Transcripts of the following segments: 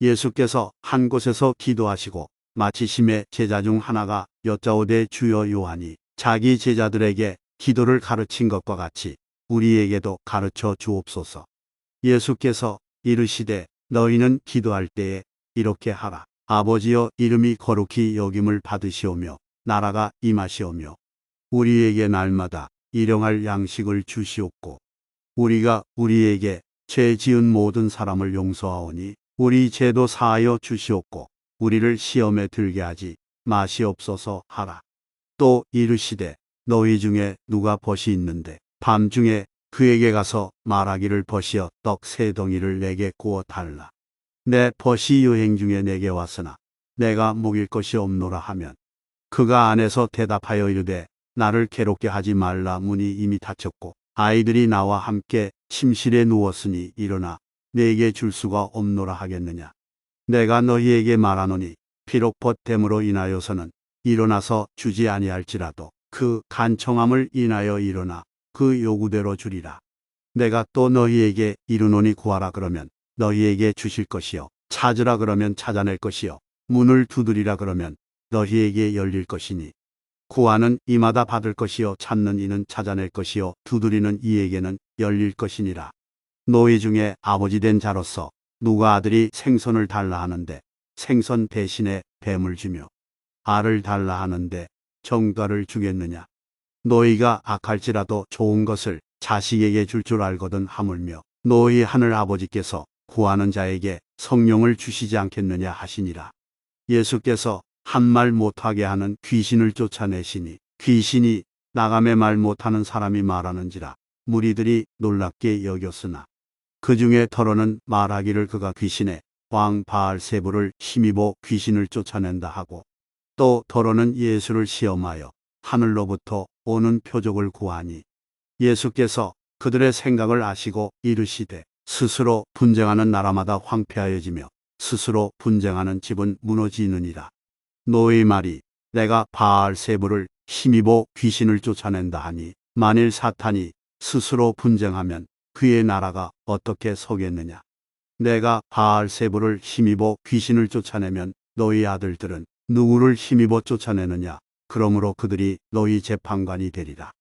예수께서 한 곳에서 기도하시고 마치심에 제자 중 하나가 여짜오되 주여 요한이 자기 제자들에게 기도를 가르친 것과 같이 우리에게도 가르쳐 주옵소서. 예수께서 이르시되 너희는 기도할 때에 이렇게 하라. 아버지여 이름이 거룩히 여김을 받으시오며 나라가 임하시오며 우리에게 날마다 일용할 양식을 주시옵고 우리가 우리에게 죄 지은 모든 사람을 용서하오니 우리 죄도 사하여 주시옵고 우리를 시험에 들게 하지 마시옵소서 하라. 또 이르시되 너희 중에 누가 벗이 있는데 밤중에 그에게 가서 말하기를 벗이여 떡 세 덩이를 내게 구워 달라. 내 벗이 여행 중에 내게 왔으나 내가 먹일 것이 없노라 하면 그가 안에서 대답하여 이르되 나를 괴롭게 하지 말라. 문이 이미 닫혔고 아이들이 나와 함께 침실에 누웠으니 일어나 내게 줄 수가 없노라 하겠느냐. 내가 너희에게 말하노니 비록 벗됨으로 인하여서는 일어나서 주지 아니할지라도 그 간청함을 인하여 일어나 그 요구대로 주리라. 내가 또 너희에게 이르노니 구하라 그러면 너희에게 주실 것이요 찾으라 그러면 찾아낼 것이요 문을 두드리라 그러면 너희에게 열릴 것이니 구하는 이마다 받을 것이요 찾는 이는 찾아낼 것이요 두드리는 이에게는 열릴 것이니라. 너희 중에 아버지 된 자로서 누가 아들이 생선을 달라 하는데 생선 대신에 뱀을 주며 알을 달라 하는데 정갈을 주겠느냐. 너희가 악할지라도 좋은 것을 자식에게 줄 줄 알거든 하물며 너희 하늘 아버지께서 구하는 자에게 성령을 주시지 않겠느냐 하시니라. 예수께서 한 말 못하게 하는 귀신을 쫓아내시니 귀신이 나감에 말 못하는 사람이 말하는지라 무리들이 놀랍게 여겼으나 그 중에 더러는 말하기를 그가 귀신의 왕 바알세부를 힘입어 귀신을 쫓아낸다 하고 또 더러는 예수를 시험하여 하늘로부터 오는 표적을 구하니 예수께서 그들의 생각을 아시고 이르시되 스스로 분쟁하는 나라마다 황폐하여지며 스스로 분쟁하는 집은 무너지느니라. 너희 말이 내가 바알세부를 힘입어 귀신을 쫓아낸다 하니 만일 사탄이 스스로 분쟁하면 그의 나라가 어떻게 서겠느냐. 내가 바알세부를 힘입어 귀신을 쫓아내면 너희 아들들은 누구를 힘입어 쫓아내느냐. 그러므로 그들이 너희 재판관이 되리라.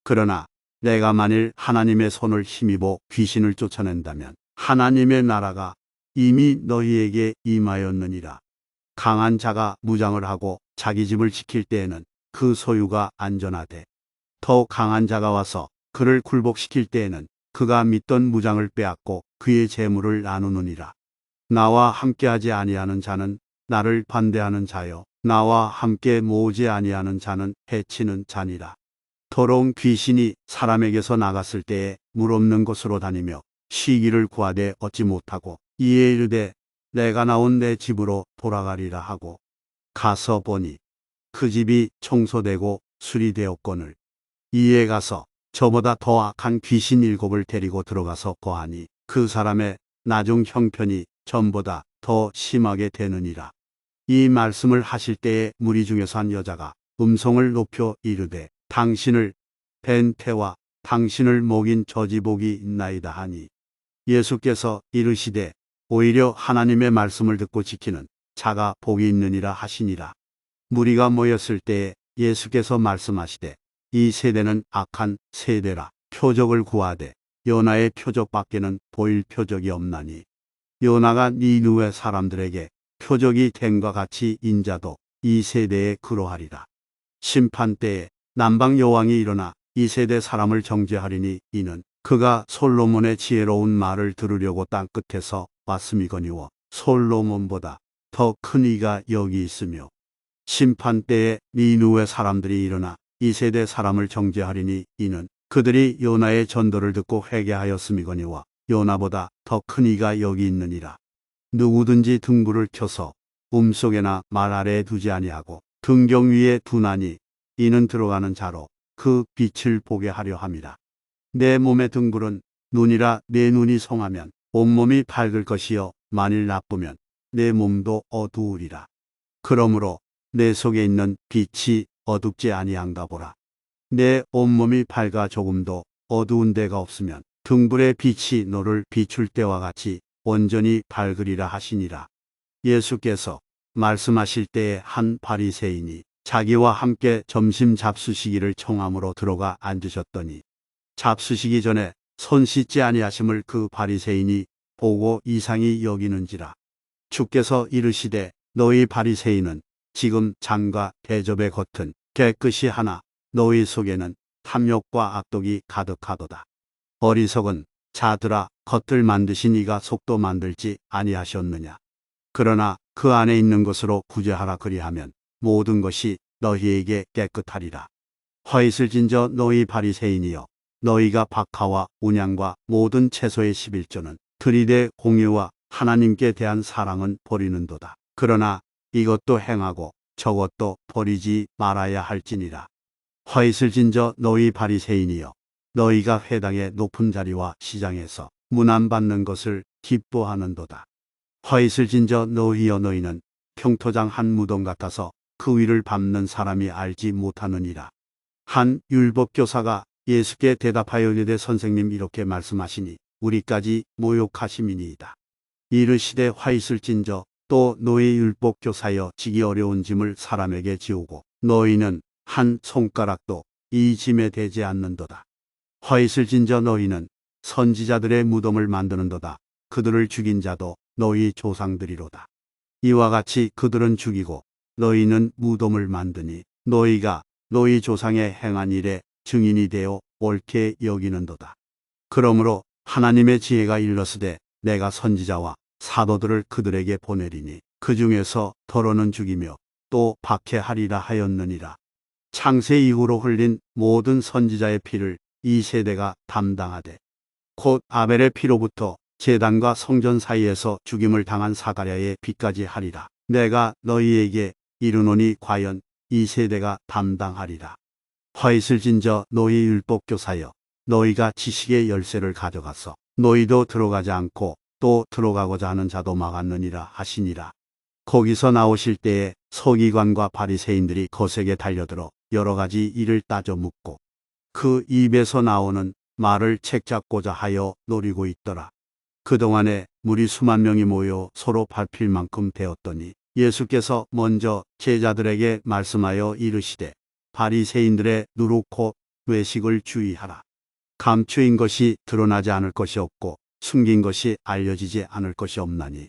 그러나 내가 만일 하나님의 손을 힘입어 귀신을 쫓아낸다면 하나님의 나라가 이미 너희에게 임하였느니라. 강한 자가 무장을 하고 자기 집을 지킬 때에는 그 소유가 안전하되 더 강한 자가 와서 그를 굴복시킬 때에는 그가 믿던 무장을 빼앗고 그의 재물을 나누느니라. 나와 함께하지 아니하는 자는 나를 반대하는 자요 나와 함께 모으지 아니하는 자는 해치는 자니라. 더러운 귀신이 사람에게서 나갔을 때에 물 없는 곳으로 다니며 쉬기를 구하되 얻지 못하고 이에 이르되 내가 나온 내 집으로 돌아가리라 하고 가서 보니 그 집이 청소되고 수리되었거늘 이에 가서 저보다 더 악한 귀신 7을 데리고 들어가서 거하니 그 사람의 나중 형편이 전보다 더 심하게 되느니라. 이 말씀을 하실 때에 무리 중에서 한 여자가 음성을 높여 이르되 당신을 뵌 태와 당신을 먹인 저지 복이 있나이다 하니 예수께서 이르시되 오히려 하나님의 말씀을 듣고 지키는 자가 복이 있느니라 하시니라. 무리가 모였을 때에 예수께서 말씀하시되 이 세대는 악한 세대라. 표적을 구하되 요나의 표적밖에는 보일 표적이 없나니 요나가 니느웨 사람들에게 표적이 됨과 같이 인자도 이 세대에 그러하리라. 심판 때에 남방 여왕이 일어나 이 세대 사람을 정죄하리니 이는 그가 솔로몬의 지혜로운 말을 들으려고 땅 끝에서 왔음이거니와 솔로몬보다 더 큰 이가 여기 있으며 심판 때에 니느웨 사람들이 일어나 이 세대 사람을 정죄하리니 이는 그들이 요나의 전도를 듣고 회개하였음이거니와 요나보다 더 큰 이가 여기 있느니라. 누구든지 등불을 켜서 속에나 말 아래에 두지 아니하고 등경 위에 두나니 이는 들어가는 자로 그 빛을 보게 하려 함이라. 내 몸의 등불은 눈이라. 내 눈이 성하면 온몸이 밝을 것이요 만일 나쁘면 내 몸도 어두우리라. 그러므로 내 속에 있는 빛이 어둡지 아니한가 보라. 내 온몸이 밝아 조금도 어두운 데가 없으면 등불의 빛이 너를 비출 때와 같이 온전히 밝으리라 하시니라. 예수께서 말씀하실 때에 한 바리새인이 자기와 함께 점심 잡수시기를 청함으로 들어가 앉으셨더니 잡수시기 전에 손 씻지 아니하심을 그 바리새인이 보고 이상히 여기는지라. 주께서 이르시되 너희 바리새인은 지금 잔과 대접의 겉은 깨끗이 하나 너희 속에는 탐욕과 악독이 가득하도다. 어리석은 자들아, 겉을 만드신 이가 속도 만들지 아니하셨느냐. 그러나 그 안에 있는 것으로 구제하라. 그리하면 모든 것이 너희에게 깨끗하리라. 화이슬 진저 너희 바리새인이여, 너희가 박하와 온양과 모든 채소의 11조는 들이대 공의와 하나님께 대한 사랑은 버리는도다. 그러나 이것도 행하고 저것도 버리지 말아야 할지니라. 화이슬 진저 너희 바리새인이여, 너희가 회당의 높은 자리와 시장에서 문안 받는 것을 기뻐하는도다. 화이슬 진저 너희여, 너희는 평토장 한 무덤 같아서 그 위를 밟는 사람이 알지 못하느니라. 한 율법교사가 예수께 대답하여 이르되 선생님, 이렇게 말씀하시니 우리까지 모욕하심이니이다. 이르시되 화이슬 진저 또 너희 율법교사여, 지기 어려운 짐을 사람에게 지우고 너희는 한 손가락도 이 짐에 대지 않는도다. 화이슬 진저 너희는 선지자들의 무덤을 만드는도다. 그들을 죽인 자도 너희 조상들이로다. 이와 같이 그들은 죽이고 너희는 무덤을 만드니 너희가 너희 조상의 행한 일에 증인이 되어 옳게 여기는도다. 그러므로 하나님의 지혜가 일렀으되 내가 선지자와 사도들을 그들에게 보내리니 그 중에서 더러는 죽이며 또 박해하리라 하였느니라. 창세 이후로 흘린 모든 선지자의 피를 이 세대가 담당하되 곧 아벨의 피로부터 제단과 성전 사이에서 죽임을 당한 사가랴의 피까지 하리라. 내가 너희에게 이르노니 과연 이 세대가 담당하리라. 화이슬 진저 너희 율법교사여, 너희가 지식의 열쇠를 가져가서 너희도 들어가지 않고 또 들어가고자 하는 자도 막았느니라 하시니라. 거기서 나오실 때에 서기관과 바리새인들이 거세게 달려들어 여러 가지 일을 따져 묻고 그 입에서 나오는 말을 책잡고자 하여 노리고 있더라. 그동안에 무리 수만 명이 모여 서로 밟힐 만큼 되었더니 예수께서 먼저 제자들에게 말씀하여 이르시되 바리새인들의 누룩 곧 외식을 주의하라. 감추인 것이 드러나지 않을 것이 없고 숨긴 것이 알려지지 않을 것이 없나니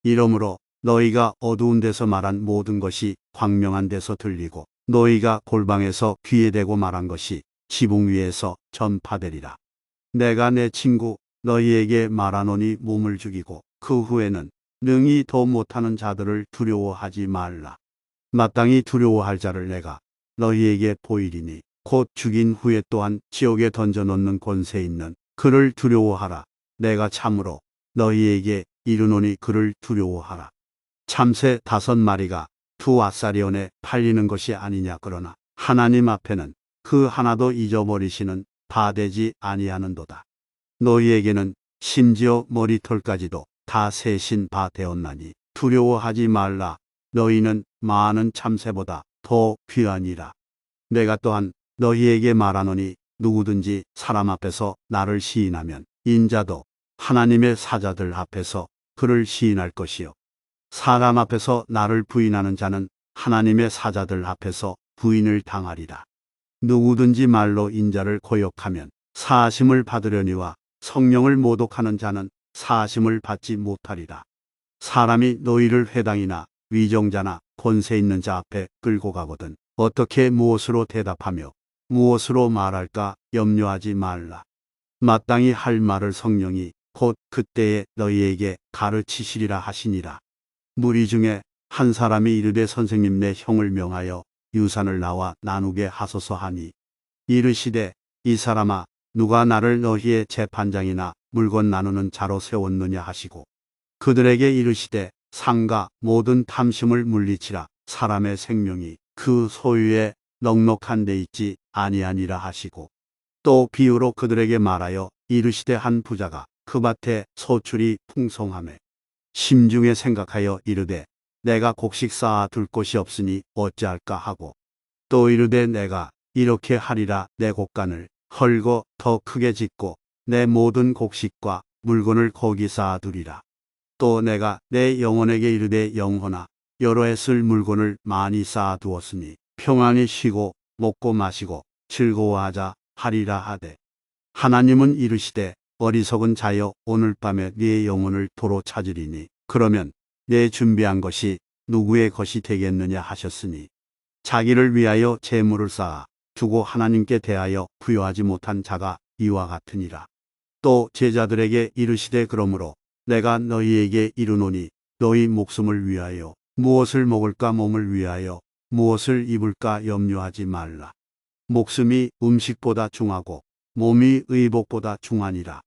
이러므로 너희가 어두운 데서 말한 모든 것이 광명한 데서 들리고 너희가 골방에서 귀에 대고 말한 것이 지붕 위에서 전파되리라. 내가 내 친구 너희에게 말하노니 몸을 죽이고 그 후에는 능히 더 못하는 자들을 두려워하지 말라. 마땅히 두려워할 자를 내가 너희에게 보이리니 곧 죽인 후에 또한 지옥에 던져놓는 권세 있는 그를 두려워하라. 내가 참으로 너희에게 이르노니 그를 두려워하라. 참새 5마리가 두 아사리온에 팔리는 것이 아니냐. 그러나 하나님 앞에는 그 하나도 잊어버리시는 바 되지 아니하는도다. 너희에게는 심지어 머리털까지도 다 세신 바 되었나니 두려워하지 말라. 너희는 많은 참새보다 더 귀하니라. 내가 또한 너희에게 말하노니 누구든지 사람 앞에서 나를 시인하면 인자도 하나님의 사자들 앞에서 그를 시인할 것이요, 사람 앞에서 나를 부인하는 자는 하나님의 사자들 앞에서 부인을 당하리라. 누구든지 말로 인자를 거역하면 사하심을 받으려니와 성령을 모독하는 자는 사하심을 받지 못하리라. 사람이 너희를 회당이나 위정자나 권세 있는 자 앞에 끌고 가거든 어떻게 무엇으로 대답하며 무엇으로 말할까 염려하지 말라. 마땅히 할 말을 성령이 곧 그때에 너희에게 가르치시리라 하시니라. 무리 중에 한 사람이 이르되 선생님, 내 형을 명하여 유산을 나와 나누게 하소서 하니 이르시되 이 사람아, 누가 나를 너희의 재판장이나 물건 나누는 자로 세웠느냐 하시고 그들에게 이르시되 상가 모든 탐심을 물리치라. 사람의 생명이 그 소유에 넉넉한 데 있지 아니하니라 하시고 또 비유로 그들에게 말하여 이르시되 한 부자가 그 밭에 소출이 풍성하매 심중에 생각하여 이르되 내가 곡식 쌓아 둘 곳이 없으니 어찌할까 하고 또 이르되 내가 이렇게 하리라. 내 곡간을 헐고 더 크게 짓고 내 모든 곡식과 물건을 거기 쌓아 두리라. 또 내가 내 영혼에게 이르되 영혼아 여러 해 쓸 물건을 많이 쌓아 두었으니 평안히 쉬고 먹고 마시고 즐거워하자 하리라 하되 하나님은 이르시되 어리석은 자여 오늘 밤에 네 영혼을 도로 찾으리니 그러면 내 준비한 것이 누구의 것이 되겠느냐 하셨으니 자기를 위하여 재물을 쌓아 두고 하나님께 대하여 부여하지 못한 자가 이와 같으니라. 또 제자들에게 이르시되 그러므로 내가 너희에게 이르노니 너희 목숨을 위하여 무엇을 먹을까 몸을 위하여 무엇을 입을까 염려하지 말라. 목숨이 음식보다 중하고 몸이 의복보다 중하니라.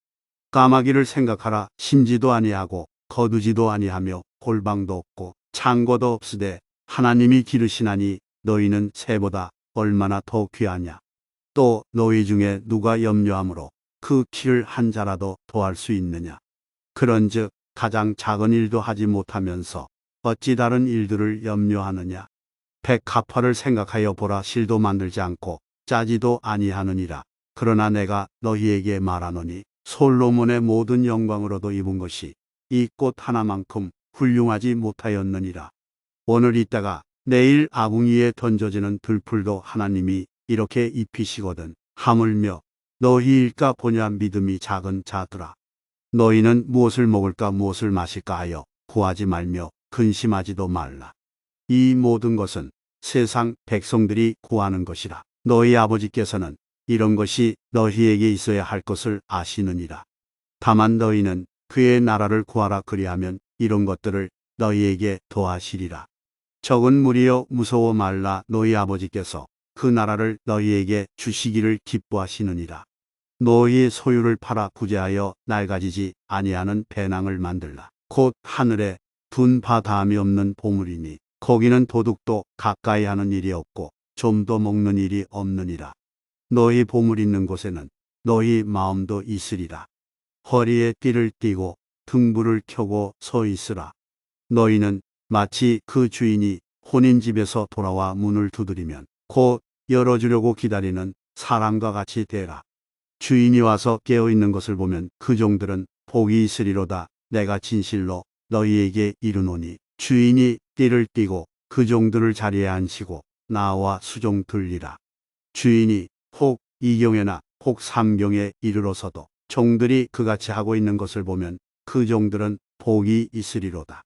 까마귀를 생각하라. 심지도 아니하고 거두지도 아니하며 골방도 없고 창고도 없으되 하나님이 기르시나니 너희는 새보다 얼마나 더 귀하냐. 또 너희 중에 누가 염려함으로 그 키를 한 자라도 더할 수 있느냐. 그런즉 가장 작은 일도 하지 못하면서 어찌 다른 일들을 염려하느냐. 백합화를 생각하여 보라. 실도 만들지 않고 짜지도 아니하느니라. 그러나 내가 너희에게 말하노니 솔로몬의 모든 영광으로도 입은 것이 이 꽃 하나만큼 훌륭하지 못하였느니라. 오늘 있다가 내일 아궁이에 던져지는 들풀도 하나님이 이렇게 입히시거든. 하물며 너희일까 보냐. 믿음이 작은 자들아. 너희는 무엇을 먹을까 무엇을 마실까 하여 구하지 말며 근심하지도 말라. 이 모든 것은 세상 백성들이 구하는 것이라. 너희 아버지께서는 이런 것이 너희에게 있어야 할 것을 아시느니라. 다만 너희는 그의 나라를 구하라. 그리하면 이런 것들을 너희에게 더하시리라. 적은 무리여 무서워 말라. 너희 아버지께서 그 나라를 너희에게 주시기를 기뻐하시느니라. 너희의 소유를 팔아 구제하여 낡아지지 아니하는 배낭을 만들라. 곧 하늘에 둔 바 다함이 없는 보물이니 거기는 도둑도 가까이 하는 일이 없고 좀도 먹는 일이 없느니라. 너희 보물 있는 곳에는 너희 마음도 있으리라. 허리에 띠를 띠고 등불을 켜고 서 있으라. 너희는 마치 그 주인이 혼인집에서 돌아와 문을 두드리면 곧 열어주려고 기다리는 사람과 같이 되라. 주인이 와서 깨어있는 것을 보면 그 종들은 복이 있으리로다. 내가 진실로 너희에게 이르노니 주인이 띠를 띠고 그 종들을 자리에 앉히고 나와 수종 들리라. 주인이 혹 이경에나 혹 삼경에 이르러서도 종들이 그같이 하고 있는 것을 보면 그 종들은 복이 있으리로다.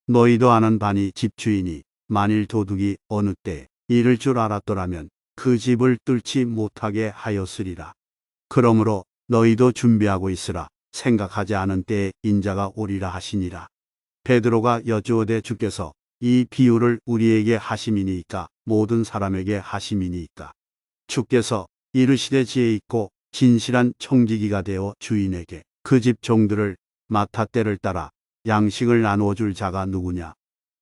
너희도 아는 바니 집주인이 만일 도둑이 어느 때에 이를 줄 알았더라면 그 집을 뚫지 못하게 하였으리라. 그러므로 너희도 준비하고 있으라. 생각하지 않은 때에 인자가 오리라 하시니라. 베드로가 여쭈어대 주께서 이 비유를 우리에게 하심이니이까 모든 사람에게 하심이니이까. 주께서 이르시되 지혜 있고 진실한 청지기가 되어 주인에게 그 집 종들을 맡아 때를 따라 양식을 나누어 줄 자가 누구냐.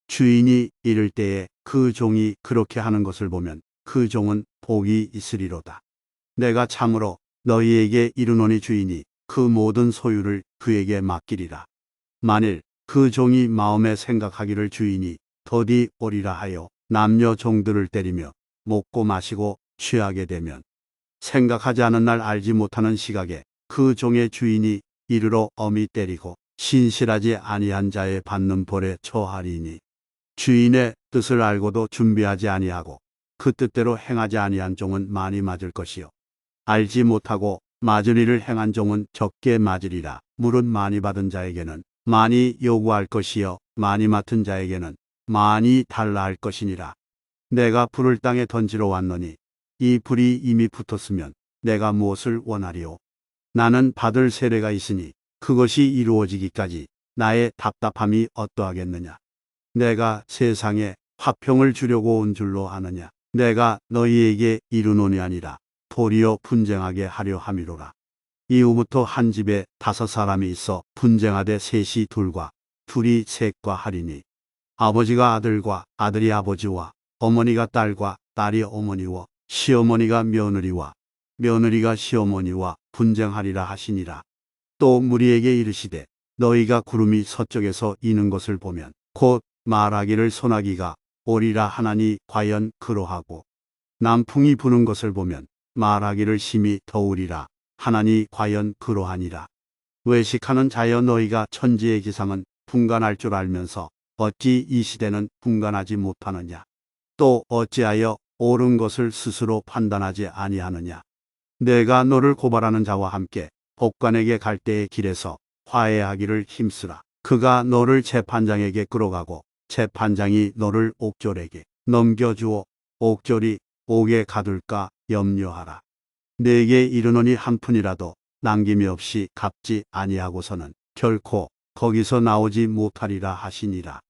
주인이 이를 때에 그 종이 그렇게 하는 것을 보면 그 종은 복이 있으리로다. 내가 참으로 너희에게 이르노니 주인이 그 모든 소유를 그에게 맡기리라. 만일 그 종이 마음에 생각하기를 주인이 더디 오리라 하여 남녀 종들을 때리며 먹고 마시고 취하게 되면 생각하지 않은 날 알지 못하는 시각에 그 종의 주인이 이르러 엄히 때리고 신실하지 아니한 자의 받는 벌에 처하리니 주인의 뜻을 알고도 준비하지 아니하고 그 뜻대로 행하지 아니한 종은 많이 맞을 것이요 알지 못하고 맞을 일을 행한 종은 적게 맞으리라. 물은 많이 받은 자에게는 많이 요구할 것이요 많이 맡은 자에게는 많이 달라 할 것이니라. 내가 불을 땅에 던지러 왔노니 이 불이 이미 붙었으면 내가 무엇을 원하리요. 나는 받을 세례가 있으니 그것이 이루어지기까지 나의 답답함이 어떠하겠느냐. 내가 세상에 화평을 주려고 온 줄로 아느냐. 내가 너희에게 이르노니 아니라 도리어 분쟁하게 하려 함이로라. 이후부터 한 집에 5 사람이 있어 분쟁하되 셋이 둘과 둘이 셋과 하리니 아버지가 아들과 아들이 아버지와 어머니가 딸과 딸이 어머니와 시어머니가 며느리와 며느리가 시어머니와 분쟁하리라 하시니라. 또 무리에게 이르시되 너희가 구름이 서쪽에서 이는 것을 보면 곧 말하기를 소나기가 오리라 하나니 과연 그러하고 남풍이 부는 것을 보면 말하기를 심히 더우리라 하나니 과연 그러하니라. 외식하는 자여 너희가 천지의 기상은 분간할 줄 알면서 어찌 이 시대는 분간하지 못하느냐. 또 어찌하여 옳은 것을 스스로 판단하지 아니하느냐. 내가 너를 고발하는 자와 함께 법관에게 갈 때의 길에서 화해하기를 힘쓰라. 그가 너를 재판장에게 끌어가고 재판장이 너를 옥졸에게 넘겨주어 옥졸이 옥에 가둘까 염려하라. 내게 이르노니 한 푼이라도 남김이 없이 갚지 아니하고서는 결코 거기서 나오지 못하리라 하시니라.